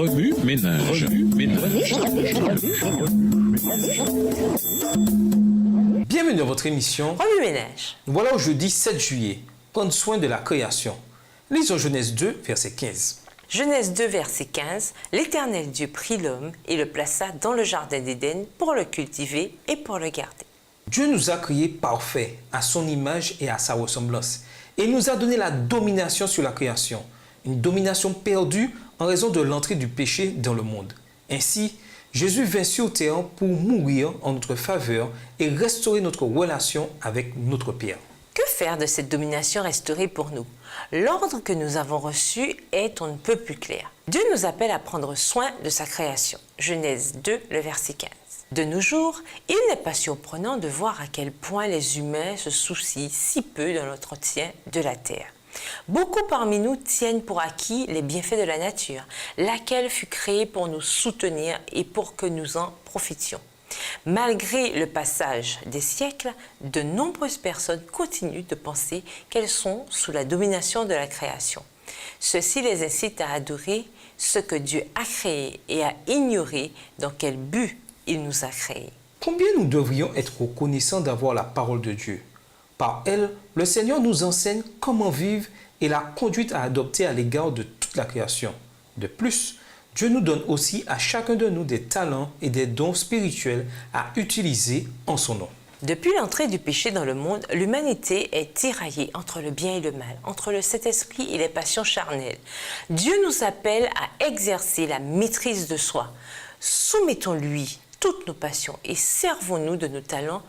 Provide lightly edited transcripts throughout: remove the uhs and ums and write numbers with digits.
Remue ménage. Bienvenue dans votre émission Remue ménage. Voilà au jeudi 7 juillet. Prendre soin de la création. Lisons Genèse 2, verset 15. Genèse 2, verset 15. L'Éternel Dieu prit l'homme et le plaça dans le jardin d'Éden pour le cultiver et pour le garder. Dieu nous a créés parfaits à son image et à sa ressemblance. Et il nous a donné la domination sur la création. Une domination perdue en raison de l'entrée du péché dans le monde. Ainsi, Jésus vint sur terre pour mourir en notre faveur et restaurer notre relation avec notre Père. Que faire de cette domination restaurée pour nous? L'ordre que nous avons reçu est on ne peut plus clair. Dieu nous appelle à prendre soin de sa création. Genèse 2, le verset 15. De nos jours, il n'est pas surprenant de voir à quel point les humains se soucient si peu de l'entretien de la terre. Beaucoup parmi nous tiennent pour acquis les bienfaits de la nature, laquelle fut créée pour nous soutenir et pour que nous en profitions. Malgré le passage des siècles, de nombreuses personnes continuent de penser qu'elles sont sous la domination de la création. Ceci les incite à adorer ce que Dieu a créé et à ignorer dans quel but il nous a créés. Combien nous devrions être reconnaissants d'avoir la parole de Dieu? Par elle, le Seigneur nous enseigne comment vivre et la conduite à adopter à l'égard de toute la création. De plus, Dieu nous donne aussi à chacun de nous des talents et des dons spirituels à utiliser en son nom. Depuis l'entrée du péché dans le monde, l'humanité est tiraillée entre le bien et le mal, entre le Saint-Esprit et les passions charnelles. Dieu nous appelle à exercer la maîtrise de soi. Soumettons-lui toutes nos passions et servons-nous de nos talents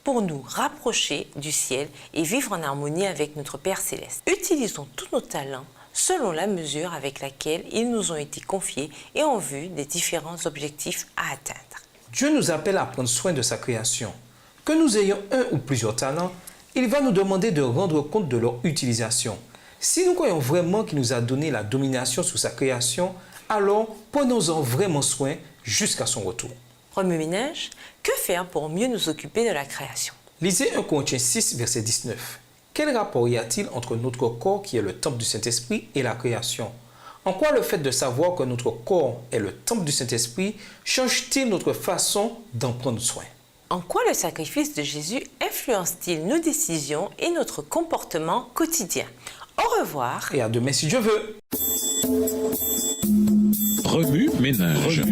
pour nous rapprocher du ciel et vivre en harmonie avec notre Père Céleste. Utilisons tous nos talents selon la mesure avec laquelle ils nous ont été confiés et en vue des différents objectifs à atteindre. Dieu nous appelle à prendre soin de sa création. Que nous ayons un ou plusieurs talents, il va nous demander de rendre compte de leur utilisation. Si nous croyons vraiment qu'il nous a donné la domination sur sa création, alors prenons-en vraiment soin jusqu'à son retour. Remue ménage, que faire pour mieux nous occuper de la création? Lisez 1 Corinthiens 6, verset 19. Quel rapport y a-t-il entre notre corps qui est le temple du Saint-Esprit et la création? En quoi le fait de savoir que notre corps est le temple du Saint-Esprit change-t-il notre façon d'en prendre soin? En quoi le sacrifice de Jésus influence-t-il nos décisions et notre comportement quotidien? Au revoir. Et à demain si Dieu veut. Remue ménage.